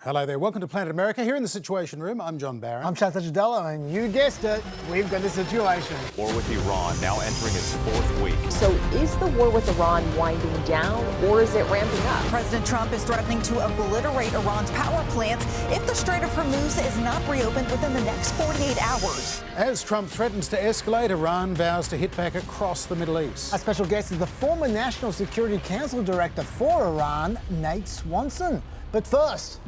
Hello there, welcome to Planet America. Here in the Situation Room, I'm John Barron. I'm Licciardello, and you guessed it, we've got the situation. War with Iran now entering its fourth week. So is the war with Iran winding down, or is it ramping up? President Trump is threatening to obliterate Iran's power plants if the Strait of Hormuz is not reopened within the next 48 hours. As Trump threatens to escalate, Iran vows to hit back across the Middle East. Our special guest is the former National Security Council Director for Iran, Nate Swanson. But first,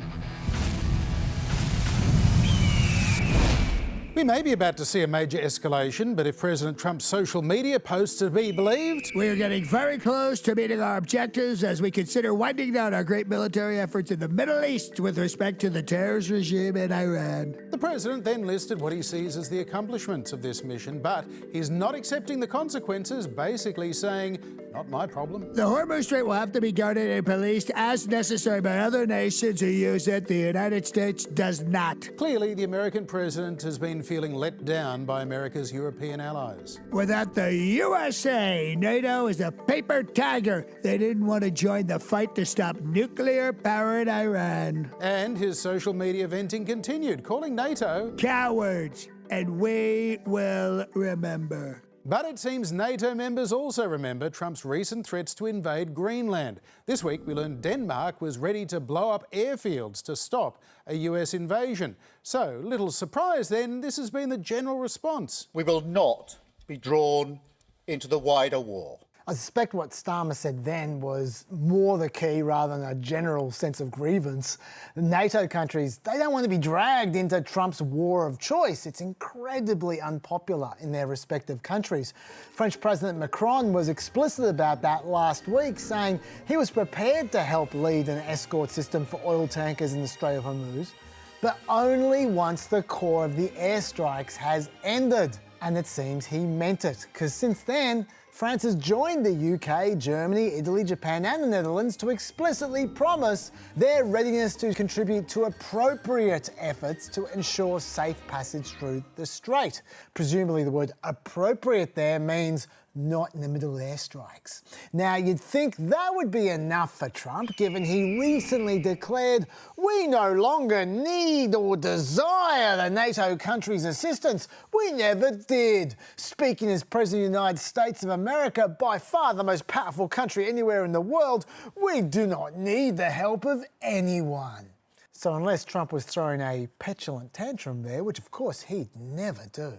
we may be about to see a major escalation, but if President Trump's social media posts are to be believed, we are getting very close to meeting our objectives as we consider winding down our great military efforts in the Middle East with respect to the terrorist regime in Iran. The president then listed what he sees as the accomplishments of this mission, but he's not accepting the consequences, basically saying, not my problem. The Hormuz Strait will have to be guarded and policed as necessary by other nations who use it. The United States does not. Clearly, the American president has been feeling let down by America's European allies. Without the USA, NATO is a paper tiger. They didn't want to join the fight to stop nuclear power in Iran. And his social media venting continued, calling NATO cowards, and we will remember. But it seems NATO members also remember Trump's recent threats to invade Greenland. This week we learned Denmark was ready to blow up airfields to stop a US invasion. So, little surprise then, this has been the general response. We will not be drawn into the wider war. I suspect what Starmer said then was more the key rather than a general sense of grievance. The NATO countries, they don't want to be dragged into Trump's war of choice. It's incredibly unpopular in their respective countries. French President Macron was explicit about that last week, saying he was prepared to help lead an escort system for oil tankers in the Strait of Hormuz, but only once the core of the airstrikes has ended. And it seems he meant it, because since then, France has joined the UK, Germany, Italy, Japan and the Netherlands to explicitly promise their readiness to contribute to appropriate efforts to ensure safe passage through the strait. Presumably the word appropriate there means not in the middle of airstrikes. Now, you'd think that would be enough for Trump, given he recently declared we no longer need or desire the NATO countries' assistance. We never did. Speaking as President of the United States of America, by far the most powerful country anywhere in the world, we do not need the help of anyone. So unless Trump was throwing a petulant tantrum there, which of course he'd never do,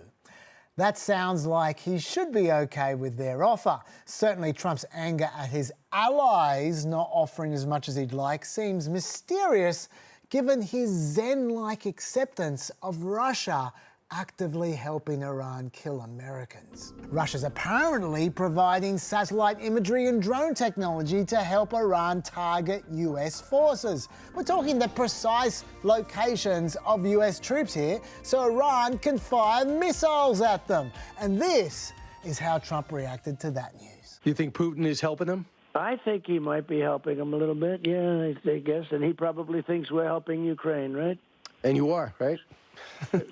that sounds like he should be okay with their offer. Certainly Trump's anger at his allies not offering as much as he'd like seems mysterious, given his Zen-like acceptance of Russia actively helping Iran kill Americans. Russia's apparently providing satellite imagery and drone technology to help Iran target US forces. We're talking the precise locations of US troops here, so Iran can fire missiles at them. And this is how Trump reacted to that news. You think Putin is helping them? I think he might be helping them a little bit, yeah, I guess. And he probably thinks we're helping Ukraine, right? And you are, right?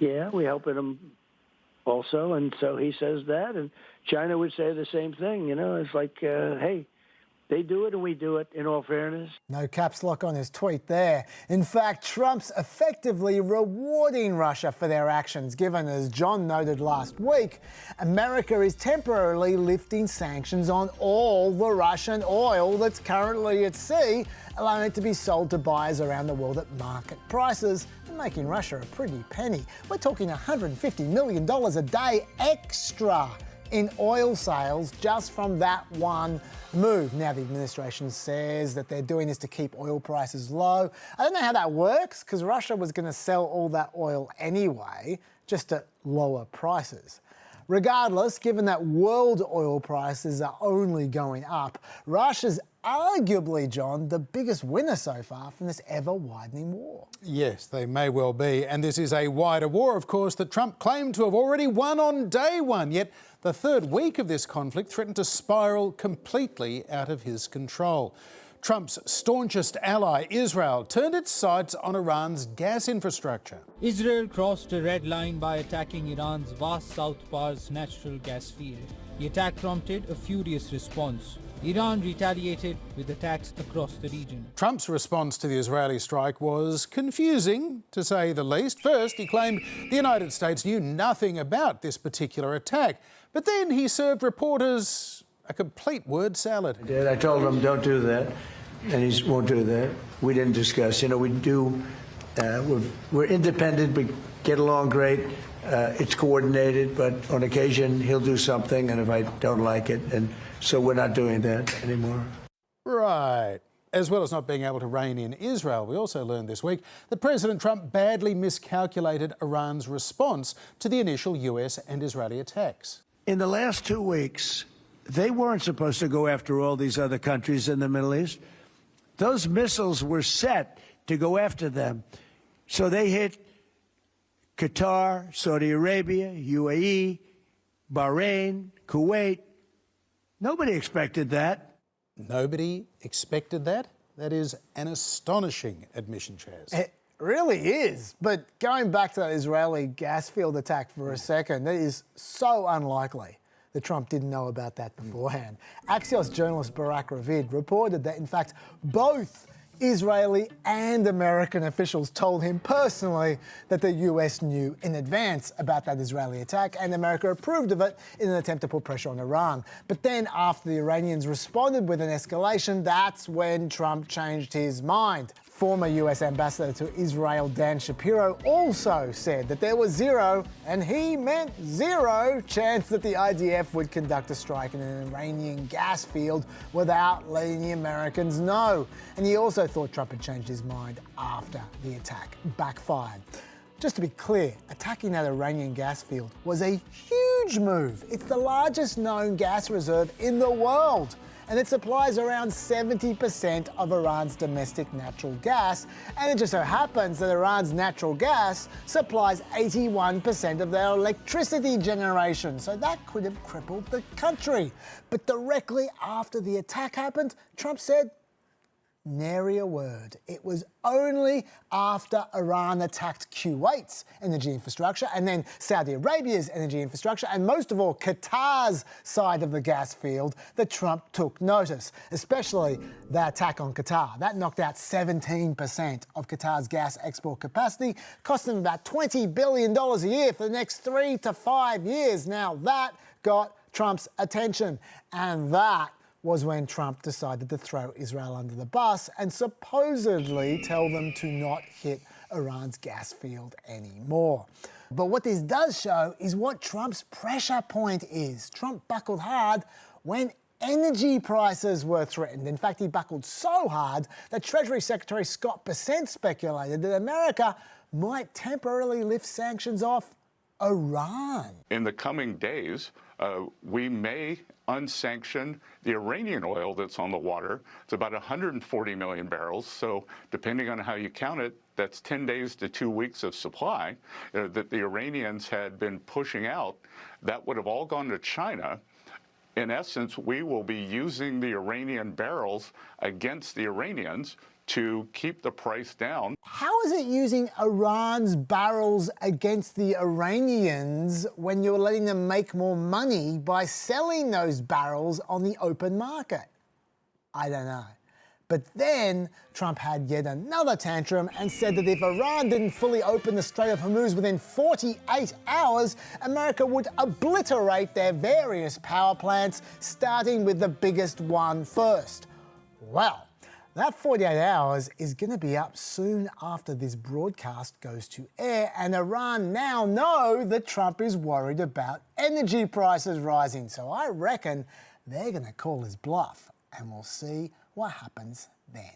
Yeah, we're helping him also, and so he says that, and China would say the same thing, you know, it's like, hey, they do it and we do it, in all fairness. No caps lock on his tweet there. In fact, Trump's effectively rewarding Russia for their actions, given, as John noted last week, America is temporarily lifting sanctions on all the Russian oil that's currently at sea, allowing it to be sold to buyers around the world at market prices, and making Russia a pretty penny. We're talking $150 million a day extra in oil sales just from that one move. Now, the administration says that they're doing this to keep oil prices low. I don't know how that works, because Russia was going to sell all that oil anyway, just at lower prices. Regardless, given that world oil prices are only going up, Russia's arguably, John, the biggest winner so far from this ever-widening war. Yes, they may well be. And this is a wider war, of course, that Trump claimed to have already won on day one. Yet the third week of this conflict threatened to spiral completely out of his control. Trump's staunchest ally, Israel, turned its sights on Iran's gas infrastructure. Israel crossed a red line by attacking Iran's vast South Pars natural gas field. The attack prompted a furious response. Iran retaliated with attacks across the region. Trump's response to the Israeli strike was confusing, to say the least. First, he claimed the United States knew nothing about this particular attack. But then he served reporters a complete word salad. I told him, don't do that, and he won't do that. We didn't discuss. You know, we do, we're independent, we get along great. It's coordinated, but on occasion he'll do something, and if I don't like it, and so we're not doing that anymore. Right. As well as not being able to rein in Israel, we also learned this week that President Trump badly miscalculated Iran's response to the initial US and Israeli attacks. In the last 2 weeks, they weren't supposed to go after all these other countries in the Middle East. Those missiles were set to go after them. So they hit Qatar, Saudi Arabia, UAE, Bahrain, Kuwait. Nobody expected that. Nobody expected that? That is an astonishing admission, Chaz. It really is. But going back to that Israeli gas field attack for a second, it is so unlikely that Trump didn't know about that beforehand. Axios journalist Barak Ravid reported that, in fact, both Israeli and American officials told him personally that the US knew in advance about that Israeli attack, and America approved of it in an attempt to put pressure on Iran. But then after the Iranians responded with an escalation, that's when Trump changed his mind. Former US Ambassador to Israel Dan Shapiro also said that there was zero, and he meant zero, chance that the IDF would conduct a strike in an Iranian gas field without letting the Americans know. And he also thought Trump had changed his mind after the attack backfired. Just to be clear, attacking that Iranian gas field was a huge move. It's the largest known gas reserve in the world, and it supplies around 70% of Iran's domestic natural gas. And it just so happens that Iran's natural gas supplies 81% of their electricity generation. So that could have crippled the country. But directly after the attack happened, Trump said, nary a word. It was only after Iran attacked Kuwait's energy infrastructure, and then Saudi Arabia's energy infrastructure, and most of all Qatar's side of the gas field, that Trump took notice, especially the attack on Qatar. That knocked out 17% of Qatar's gas export capacity, cost them about $20 billion a year for the next 3 to 5 years. Now that got Trump's attention, and that was when Trump decided to throw Israel under the bus and supposedly tell them to not hit Iran's gas field anymore. But what this does show is what Trump's pressure point is. Trump buckled hard when energy prices were threatened. In fact, he buckled so hard that Treasury Secretary Scott Bessent speculated that America might temporarily lift sanctions off Iran. In the coming days, we may unsanction the Iranian oil that's on the water. It's about 140 million barrels. So depending on how you count it, that's 10 days to 2 weeks of supply that the Iranians had been pushing out. That would have all gone to China. In essence, we will be using the Iranian barrels against the Iranians to keep the price down. How is it using Iran's barrels against the Iranians when you're letting them make more money by selling those barrels on the open market? I don't know. But then Trump had yet another tantrum and said that if Iran didn't fully open the Strait of Hormuz within 48 hours, America would obliterate their various power plants, starting with the biggest one first. Well, that 48 hours is going to be up soon after this broadcast goes to air, and Iran now know that Trump is worried about energy prices rising. So I reckon they're going to call his bluff, and we'll see what happens then.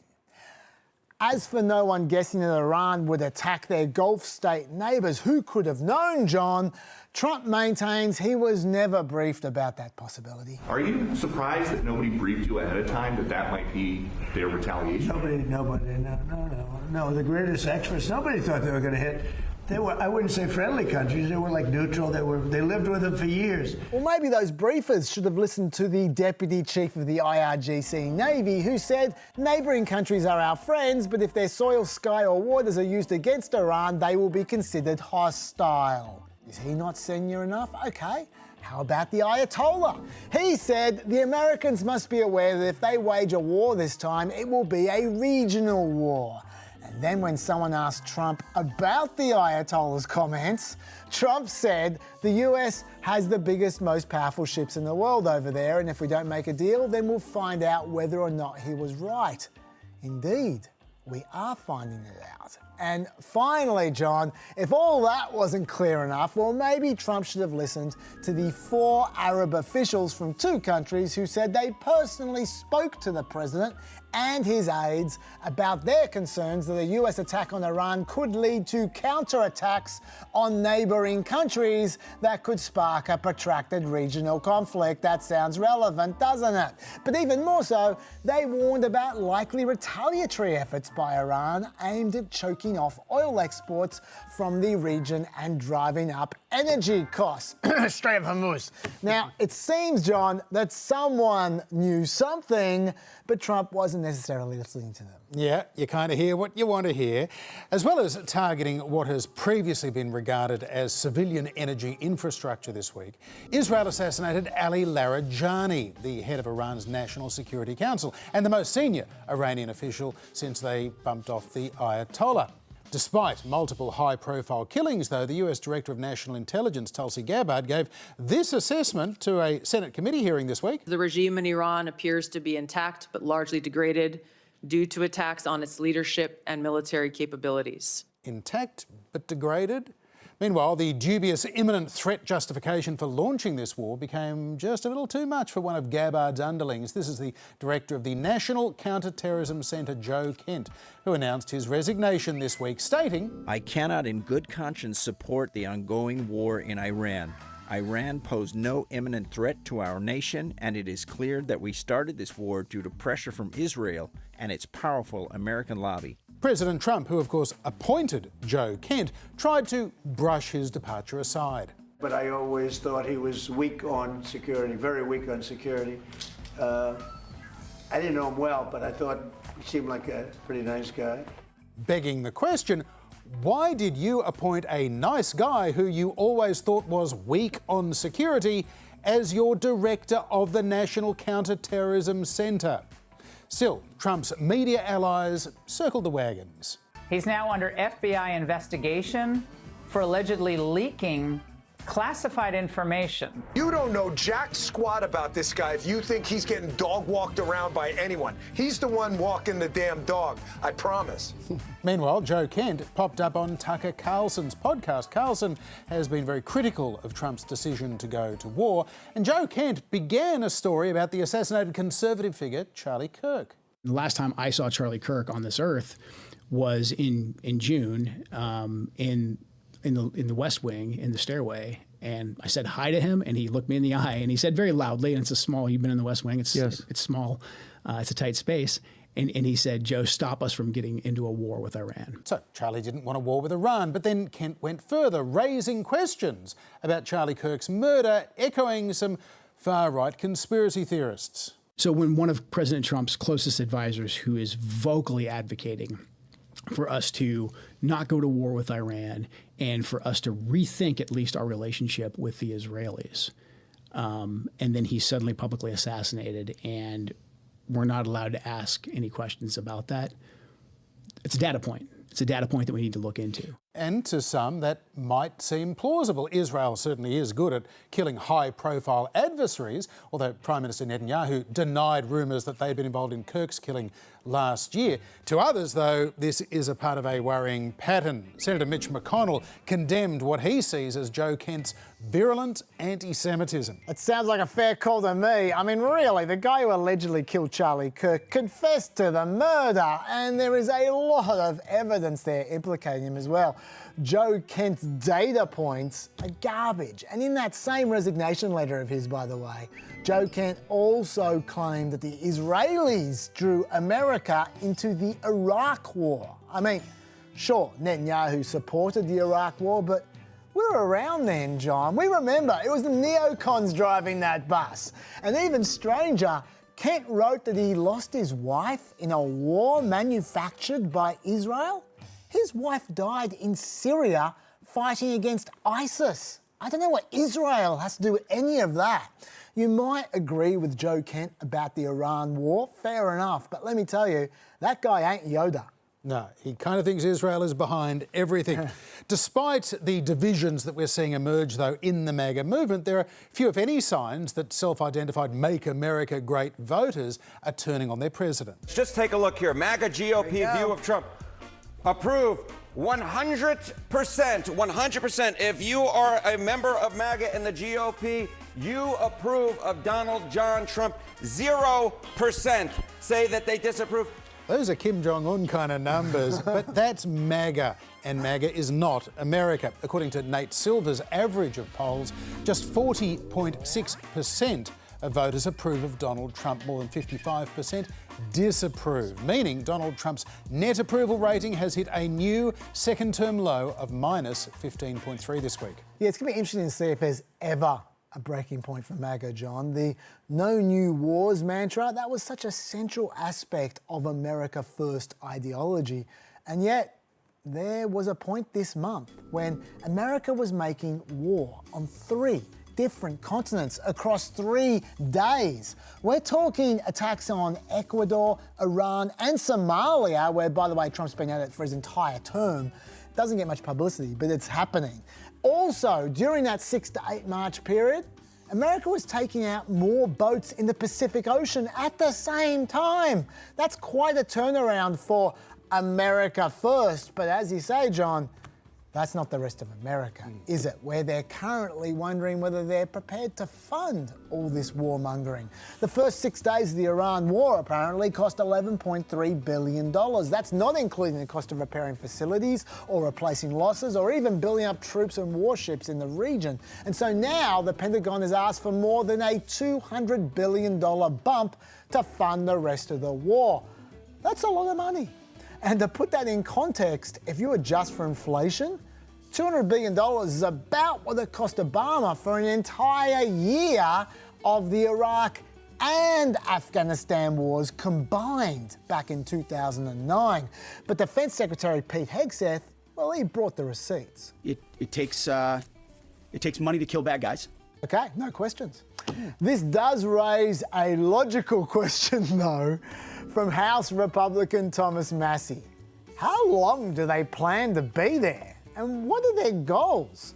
As for no one guessing that Iran would attack their Gulf state neighbours, who could have known, John? Trump maintains he was never briefed about that possibility. Are you surprised that nobody briefed you ahead of time that that might be their retaliation? No. The greatest experts, nobody thought they were going to hit. They were, I wouldn't say friendly countries, they were like neutral, they lived with them for years. Well, maybe those briefers should have listened to the Deputy Chief of the IRGC Navy, who said neighbouring countries are our friends, but if their soil, sky or waters are used against Iran, they will be considered hostile. Is he not senior enough? Okay, How about the Ayatollah? He said the Americans must be aware that if they wage a war this time, it will be a regional war. And then when someone asked Trump about the Ayatollah's comments, Trump said the US has the biggest, most powerful ships in the world over there, and if we don't make a deal, then we'll find out whether or not he was right. Indeed, we are finding it out. And finally, John, if all that wasn't clear enough, well, maybe Trump should have listened to the 4 Arab officials from 2 countries who said they personally spoke to the president and his aides about their concerns that a US attack on Iran could lead to counterattacks on neighbouring countries that could spark a protracted regional conflict. That sounds relevant, doesn't it? But even more so, they warned about likely retaliatory efforts by Iran aimed at choking off oil exports from the region and driving up energy costs. Strait of Hormuz. Now, it seems, John, that someone knew something, but Trump wasn't necessarily listening to them. Yeah, you kind of hear what you want to hear. As well as targeting what has previously been regarded as civilian energy infrastructure this week, Israel assassinated Ali Larijani, the head of Iran's National Security Council and the most senior Iranian official since they bumped off the Ayatollah. Despite multiple high-profile killings, though, the US Director of National Intelligence, Tulsi Gabbard, gave this assessment to a Senate committee hearing this week. The regime in Iran appears to be intact but largely degraded due to attacks on its leadership and military capabilities. Intact but degraded? Meanwhile, the dubious imminent threat justification for launching this war became just a little too much for one of Gabbard's underlings. This is the director of the National Counter-Terrorism Centre, Joe Kent, who announced his resignation this week, stating, "I cannot in good conscience support the ongoing war in Iran. Iran posed no imminent threat to our nation, and it is clear that we started this war due to pressure from Israel and its powerful American lobby." President Trump, who of course appointed Joe Kent, tried to brush his departure aside. But I always thought he was weak on security, very weak on security. I didn't know him well, but I thought he seemed like a pretty nice guy. Begging the question, why did you appoint a nice guy who you always thought was weak on security as your director of the National Counter-Terrorism Centre? Still, Trump's media allies circled the wagons. He's now under FBI investigation for allegedly leaking classified information. You don't know jack squat about this guy if you think he's getting dog walked around by anyone. He's the one walking the damn dog, I promise. Meanwhile, Joe Kent popped up on Tucker Carlson's podcast. Carlson has been very critical of Trump's decision to go to war, and Joe Kent began a story about the assassinated conservative figure Charlie Kirk. The last time I saw Charlie Kirk on this earth was in June in the West Wing, in the stairway, and I said hi to him, and he looked me in the eye, and he said very loudly, and it's a small, you've been in the West Wing, it's small, it's a tight space, and he said, "Joe, stop us from getting into a war with Iran." So Charlie didn't want a war with Iran, but then Kent went further, raising questions about Charlie Kirk's murder, echoing some far-right conspiracy theorists. So when one of President Trump's closest advisors, who is vocally advocating for us to not go to war with Iran and for us to rethink at least our relationship with the Israelis. And then he's suddenly publicly assassinated, and we're not allowed to ask any questions about that. It's a data point. It's a data point that we need to look into. And to some, that might seem plausible. Israel certainly is good at killing high-profile adversaries, although Prime Minister Netanyahu denied rumours that they'd been involved in Kirk's killing last year. To others, though, this is a part of a worrying pattern. Senator Mitch McConnell condemned what he sees as Joe Kent's virulent anti-Semitism. It sounds like a fair call to me. I mean, really, the guy who allegedly killed Charlie Kirk confessed to the murder, and there is a lot of evidence there implicating him as well. Joe Kent's data points are garbage. And in that same resignation letter of his, by the way, Joe Kent also claimed that the Israelis drew America into the Iraq War. I mean, sure, Netanyahu supported the Iraq War, but we were around then, John. We remember it was the neocons driving that bus. And even stranger, Kent wrote that he lost his wife in a war manufactured by Israel. His wife died in Syria fighting against ISIS. I don't know what Israel has to do with any of that. You might agree with Joe Kent about the Iran war, fair enough, but let me tell you, that guy ain't Yoda. No, he kind of thinks Israel is behind everything. Despite the divisions that we're seeing emerge, though, in the MAGA movement, there are few, if any, signs that self-identified Make America Great voters are turning on their president. Just take a look here. MAGA GOP view of Trump. Approve 100%. 100%. If you are a member of MAGA and the GOP, you approve of Donald John Trump. 0% say that they disapprove. Those are Kim Jong-un kind of numbers, but that's MAGA, and MAGA is not America. According to Nate Silver's average of polls, just 40.6% of voters approve of Donald Trump. More than 55% disapprove, meaning Donald Trump's net approval rating has hit a new second-term low of minus 15.3 this week. Yeah, it's going to be interesting to see if there's ever a breaking point for MAGA, John. The no new wars mantra, that was such a central aspect of America First ideology. And yet, there was a point this month when America was making war on 3 different continents across 3 days. We're talking attacks on Ecuador, Iran, and Somalia, where, by the way, Trump's been at it for his entire term. Doesn't get much publicity, but it's happening. Also, during that 6 to 8 March period, America was taking out more boats in the Pacific Ocean at the same time. That's quite a turnaround for America First. But as you say, John, that's not the rest of America, is it? Where they're currently wondering whether they're prepared to fund all this warmongering. The first 6 days of the Iran war apparently cost $11.3 billion. That's not including the cost of repairing facilities or replacing losses or even building up troops and warships in the region. And so now the Pentagon has asked for more than a $200 billion bump to fund the rest of the war. That's a lot of money. And to put that in context, if you adjust for inflation, $200 billion is about what it cost Obama for an entire year of the Iraq and Afghanistan wars combined back in 2009. But Defense Secretary Pete Hegseth, well, he brought the receipts. It takes money to kill bad guys. Okay, no questions. This does raise a logical question, though, from House Republican Thomas Massie. How long do they plan to be there? And what are their goals?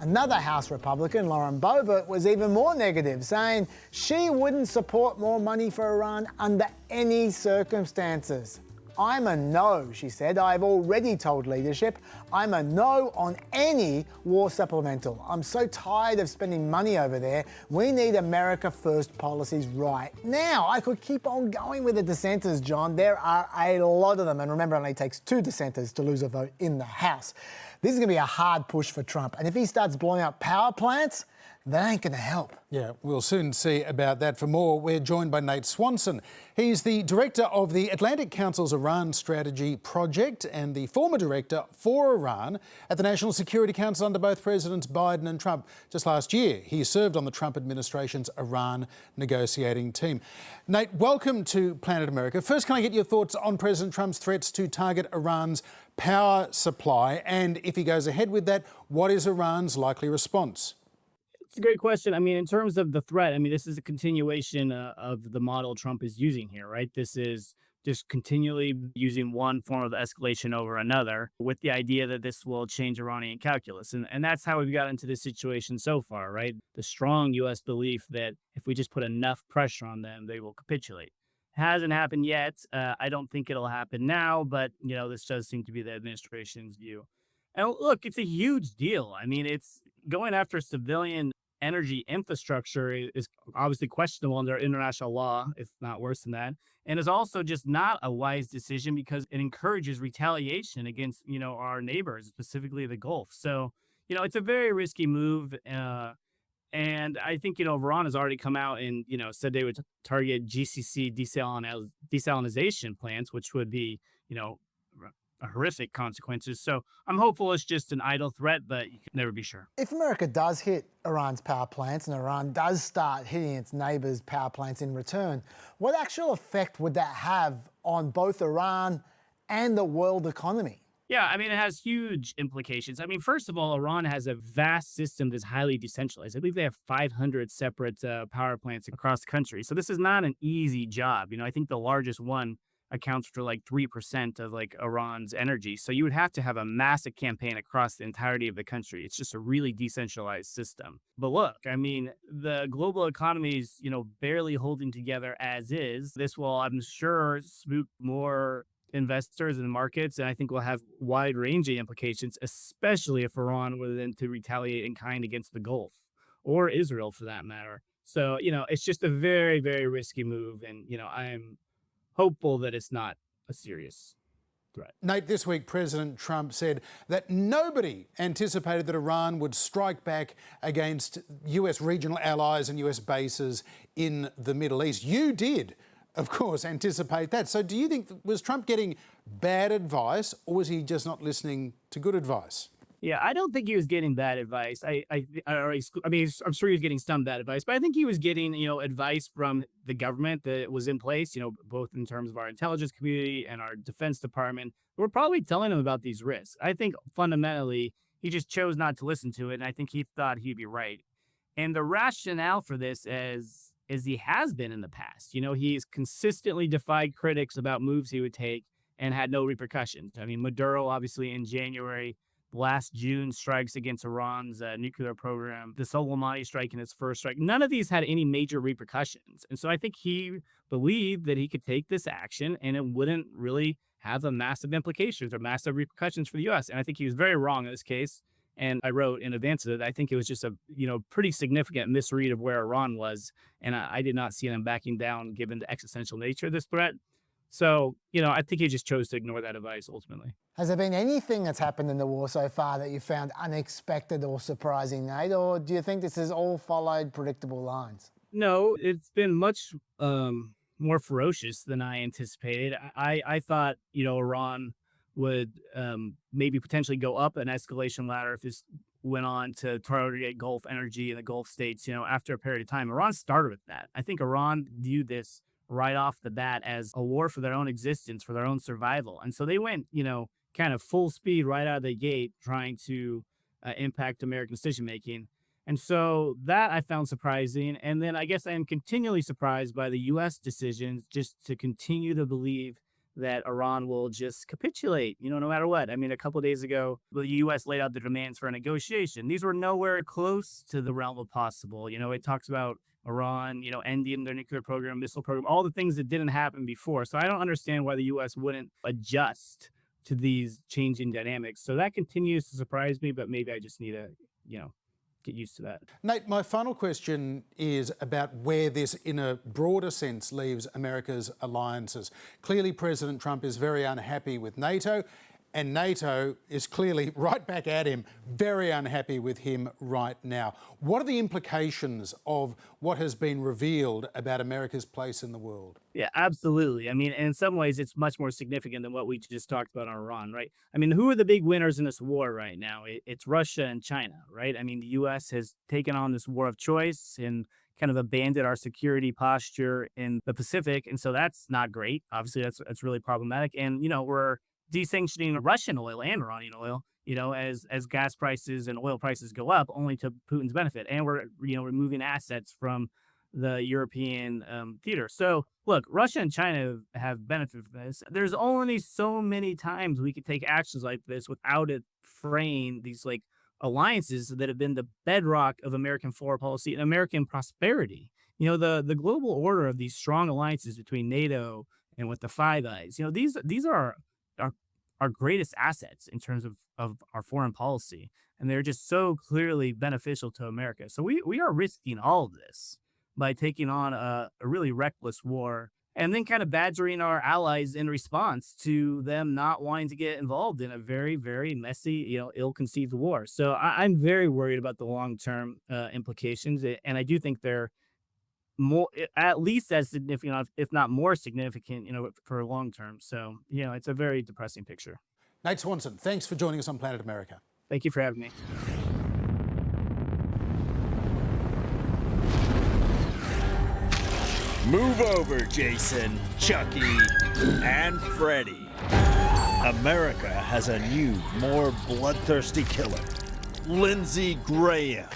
Another House Republican, Lauren Boebert, was even more negative, saying she wouldn't support more money for Iran under any circumstances. I'm a no, she said. I've already told leadership I'm a no on any war supplemental. I'm so tired of spending money over there. We need America First policies right now. I could keep on going with the dissenters, John. There are a lot of them. And remember, it only takes 2 dissenters to lose a vote in the House. This is going to be a hard push for Trump. And if he starts blowing up power plants, that ain't going to help. Yeah, we'll soon see about that. For more, we're joined by Nate Swanson. He's the director of the Atlantic Council's Iran Strategy Project and the former director for Iran at the National Security Council under both Presidents Biden and Trump. Just last year, he served on the Trump administration's Iran negotiating team. Nate, welcome to Planet America. First, can I get your thoughts on President Trump's threats to target Iran's power supply? And if he goes ahead with that, what is Iran's likely response? It's a great question. I mean, in terms of the threat, I mean, this is a continuation of the model Trump is using here, right? This is just continually using one form of escalation over another with the idea that this will change Iranian calculus. And that's how we've got into this situation so far, right? The strong U.S. belief that if we just put enough pressure on them, they will capitulate. Hasn't happened yet. I don't think it'll happen now, but, you know, this does seem to be the administration's view. And look, it's a huge deal. I mean, it's going after civilian energy infrastructure is obviously questionable under international law, if not worse than that. And is also just not a wise decision because it encourages retaliation against, you know, our neighbors, specifically the Gulf. So, you know, it's a very risky move. And I think, you know, Iran has already come out and, you know, said they would target GCC desalinization plants, which would be, you know, horrific consequences. So I'm hopeful it's just an idle threat, but you can never be sure. If America does hit Iran's power plants and Iran does start hitting its neighbours' power plants in return, what actual effect would that have on both Iran and the world economy? Yeah, I mean, it has huge implications. I mean, first of all, Iran has a vast system that's highly decentralized. I believe they have 500 separate power plants across the country. So this is not an easy job. I think the largest one accounts for like 3% of like Iran's energy. So you would have to have a massive campaign across the entirety of the country. It's just a really decentralized system. But look, I mean, the global economy is, barely holding together as is. This will, I'm sure, spook more investors and markets, and I think will have wide-ranging implications, especially if Iran were then to retaliate in kind against the Gulf or Israel for that matter. So, it's just a very, very risky move, and I'm hopeful that it's not a serious threat. Nate, this week President Trump said that nobody anticipated that Iran would strike back against US regional allies and US bases in the Middle East. You did, of course, anticipate that. So do you think, was Trump getting bad advice, or was he just not listening to good advice? Yeah, I don't think he was getting bad advice. I'm sure he was getting some bad advice, but I think he was getting, advice from the government that was in place, both in terms of our intelligence community and our Defense Department. We're probably telling him about these risks. I think fundamentally he just chose not to listen to it, and I think he thought he'd be right. And the rationale for this is he has been in the past. He's consistently defied critics about moves he would take and had no repercussions. I mean, Maduro, obviously, in January, last June, strikes against Iran's nuclear program, the Soleimani strike in its first strike. None of these had any major repercussions. And so I think he believed that he could take this action and it wouldn't really have a massive implications or massive repercussions for the U.S. And I think he was very wrong in this case. And I wrote in advance of it, I think it was just a pretty significant misread of where Iran was. And I did not see them backing down given the existential nature of this threat. So, I think he just chose to ignore that advice ultimately. Has there been anything that's happened in the war so far that you found unexpected or surprising, Nate? Or do you think this has all followed predictable lines? No, it's been much more ferocious than I anticipated. I thought, Iran would maybe potentially go up an escalation ladder if this went on to target Gulf energy in the Gulf states, after a period of time. Iran started with that. I think Iran viewed this right off the bat as a war for their own existence, for their own survival. And so they went, kind of full speed right out of the gate trying to impact American decision-making. And so that I found surprising. And then I guess I am continually surprised by the U.S. decisions just to continue to believe that Iran will just capitulate, no matter what. I mean, a couple of days ago, the U.S. laid out the demands for a negotiation. These were nowhere close to the realm of possible. It talks about Iran, ending their nuclear program, missile program, all the things that didn't happen before. So I don't understand why the U.S. wouldn't adjust to these changing dynamics. So that continues to surprise me, but maybe I just need to, get used to that. Nate, my final question is about where this, in a broader sense, leaves America's alliances. Clearly, President Trump is very unhappy with NATO, and NATO is clearly right back at him, very unhappy with him right now. What are the implications of what has been revealed about America's place in the world? Yeah, absolutely. I mean, in some ways, it's much more significant than what we just talked about on Iran, right? I mean, who are the big winners in this war right now? It's Russia and China, right? I mean, the U.S. has taken on this war of choice and kind of abandoned our security posture in the Pacific. And so that's not great. Obviously, that's really problematic. And, we're desanctioning Russian oil and Iranian oil, as gas prices and oil prices go up, only to Putin's benefit. And we're, removing assets from the European theater. So look, Russia and China have benefited from this. There's only so many times we could take actions like this without it fraying these alliances that have been the bedrock of American foreign policy and American prosperity. The global order of these strong alliances between NATO and with the Five Eyes, these are our greatest assets in terms of our foreign policy. And they're just so clearly beneficial to America. So we are risking all of this by taking on a really reckless war and then kind of badgering our allies in response to them not wanting to get involved in a very, very messy, ill-conceived war. So I'm very worried about the long-term implications. And I do think they're more, at least as significant, if not more significant, for long term. So, it's a very depressing picture. Nate Swanson, thanks for joining us on Planet America. Thank you for having me. Move over, Jason, Chucky, and Freddie. America has a new, more bloodthirsty killer, Lindsey Graham.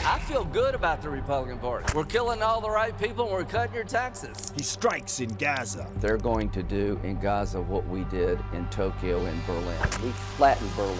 I feel good about the Republican Party. We're killing all the right people and we're cutting your taxes. He strikes in Gaza. They're going to do in Gaza what we did in Tokyo and Berlin. We flattened Berlin.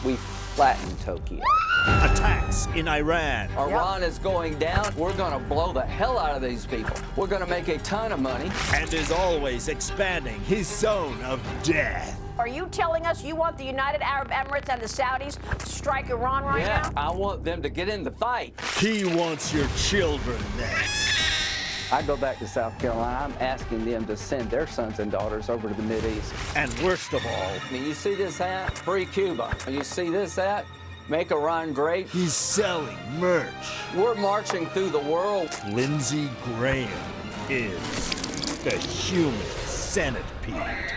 We flattened Tokyo. Attacks in Iran. Iran is going down. We're going to blow the hell out of these people. We're going to make a ton of money. And is always expanding his zone of death. Are you telling us you want the United Arab Emirates and the Saudis to strike Iran right now? I want them to get in the fight. He wants your children next. I go back to South Carolina, I'm asking them to send their sons and daughters over to the Mideast. And worst of all, when you see this hat, free Cuba. When you see this hat, make Iran great. He's selling merch. We're marching through the world. Lindsey Graham is the human centipede.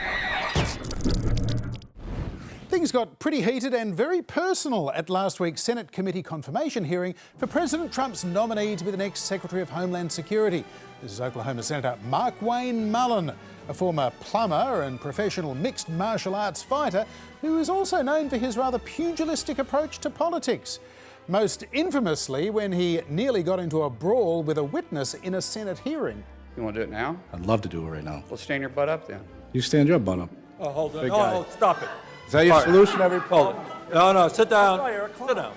Things got pretty heated and very personal at last week's Senate committee confirmation hearing for President Trump's nominee to be the next Secretary of Homeland Security. This is Oklahoma Senator Markwayne Mullin, a former plumber and professional mixed martial arts fighter who is also known for his rather pugilistic approach to politics. Most infamously when he nearly got into a brawl with a witness in a Senate hearing. You want to do it now? I'd love to do it right now. Well, stand your butt up then. You stand your butt up. Oh, hold on. Big Oh, guy. stop it. Is that your solution every Hold it. No, sit down. Sit down.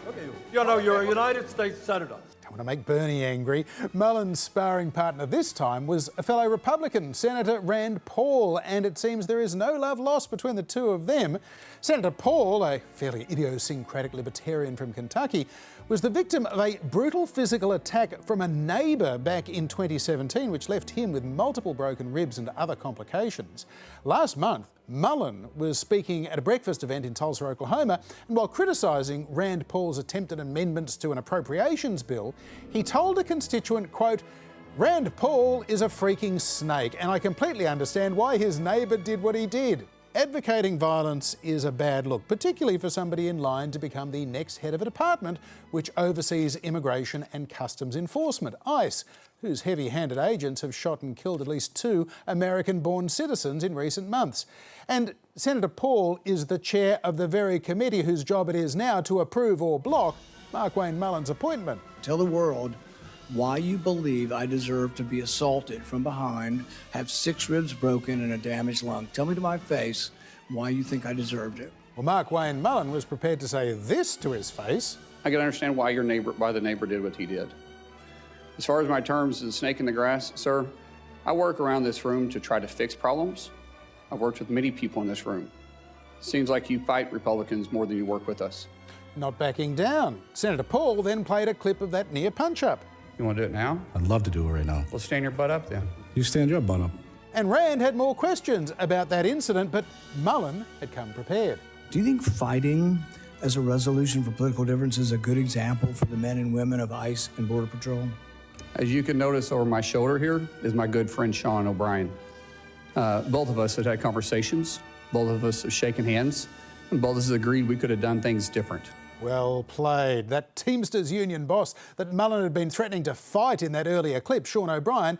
You know, you're a United States Senator. Don't want to make Bernie angry. Mullin's sparring partner this time was a fellow Republican, Senator Rand Paul, and it seems there is no love lost between the two of them. Senator Paul, a fairly idiosyncratic libertarian from Kentucky, was the victim of a brutal physical attack from a neighbour back in 2017, which left him with multiple broken ribs and other complications. Last month, Mullin was speaking at a breakfast event in Tulsa, Oklahoma, and while criticising Rand Paul's attempted amendments to an appropriations bill, he told a constituent, quote, "Rand Paul is a freaking snake, and I completely understand why his neighbour did what he did." Advocating violence is a bad look, particularly for somebody in line to become the next head of a department which oversees immigration and customs enforcement, ICE, whose heavy-handed agents have shot and killed at least 2 American-born citizens in recent months. And Senator Paul is the chair of the very committee whose job it is now to approve or block Markwayne Mullin's appointment. Tell the world why you believe I deserve to be assaulted from behind, have 6 ribs broken and a damaged lung. Tell me to my face why you think I deserved it. Well, Markwayne Mullin was prepared to say this to his face. I can understand why the neighbor did what he did. As far as my terms as a snake in the grass, sir, I work around this room to try to fix problems. I've worked with many people in this room. Seems like you fight Republicans more than you work with us. Not backing down. Senator Paul then played a clip of that near punch-up. You want to do it now? I'd love to do it right now. Well, stand your butt up then. You stand your butt up. And Rand had more questions about that incident, but Mullin had come prepared. Do you think fighting as a resolution for political differences is a good example for the men and women of ICE and Border Patrol? As you can notice over my shoulder here is my good friend Sean O'Brien. Both of us have had conversations. Both of us have shaken hands. And both of us agreed we could have done things different. Well played. That Teamsters union boss that Mullin had been threatening to fight in that earlier clip, Sean O'Brien,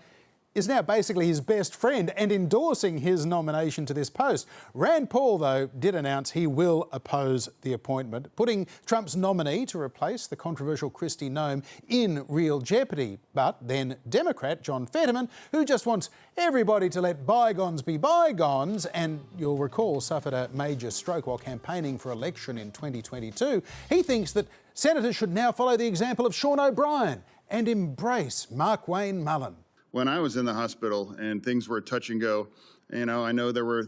is now basically his best friend and endorsing his nomination to this post. Rand Paul, though, did announce he will oppose the appointment, putting Trump's nominee to replace the controversial Kristi Noem in real jeopardy. But then Democrat John Fetterman, who just wants everybody to let bygones be bygones, and you'll recall suffered a major stroke while campaigning for election in 2022, he thinks that senators should now follow the example of Sean O'Brien and embrace Markwayne Mullin. When I was in the hospital and things were touch and go, I know there were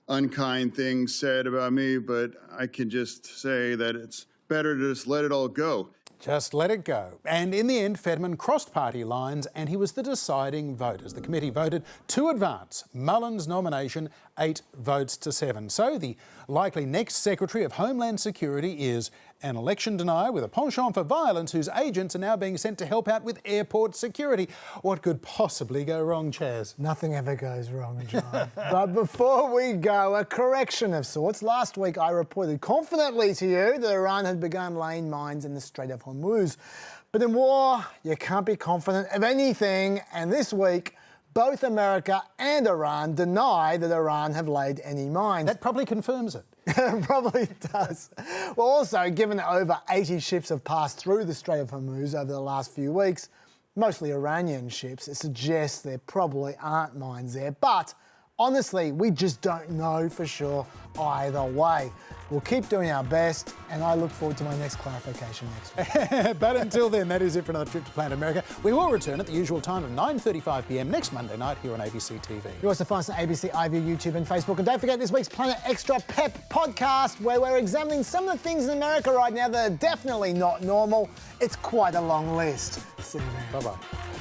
unkind things said about me, but I can just say that it's better to just let it all go. Just let it go. And in the end, Fetterman crossed party lines and he was the deciding vote as the committee voted to advance Mullin's nomination 8 votes to 7. So the likely next Secretary of Homeland Security is an election denier with a penchant for violence whose agents are now being sent to help out with airport security. What could possibly go wrong, Chaz? Nothing ever goes wrong, John. But before we go, a correction of sorts. Last week I reported confidently to you that Iran had begun laying mines in the Strait of Hormuz. But in war, you can't be confident of anything. And this week, both America and Iran deny that Iran have laid any mines. That probably confirms it. Probably does. Well, also, given that over 80 ships have passed through the Strait of Hormuz over the last few weeks, mostly Iranian ships, it suggests there probably aren't mines there. But honestly, we just don't know for sure either way. We'll keep doing our best, and I look forward to my next clarification next week. But until then, that is it for another trip to Planet America. We will return at the usual time of 9:35 p.m. next Monday night here on ABC TV. You also find us on ABC, iView, YouTube and Facebook. And don't forget this week's Planet Extra Pep podcast, where we're examining some of the things in America right now that are definitely not normal. It's quite a long list. See you then. Bye-bye.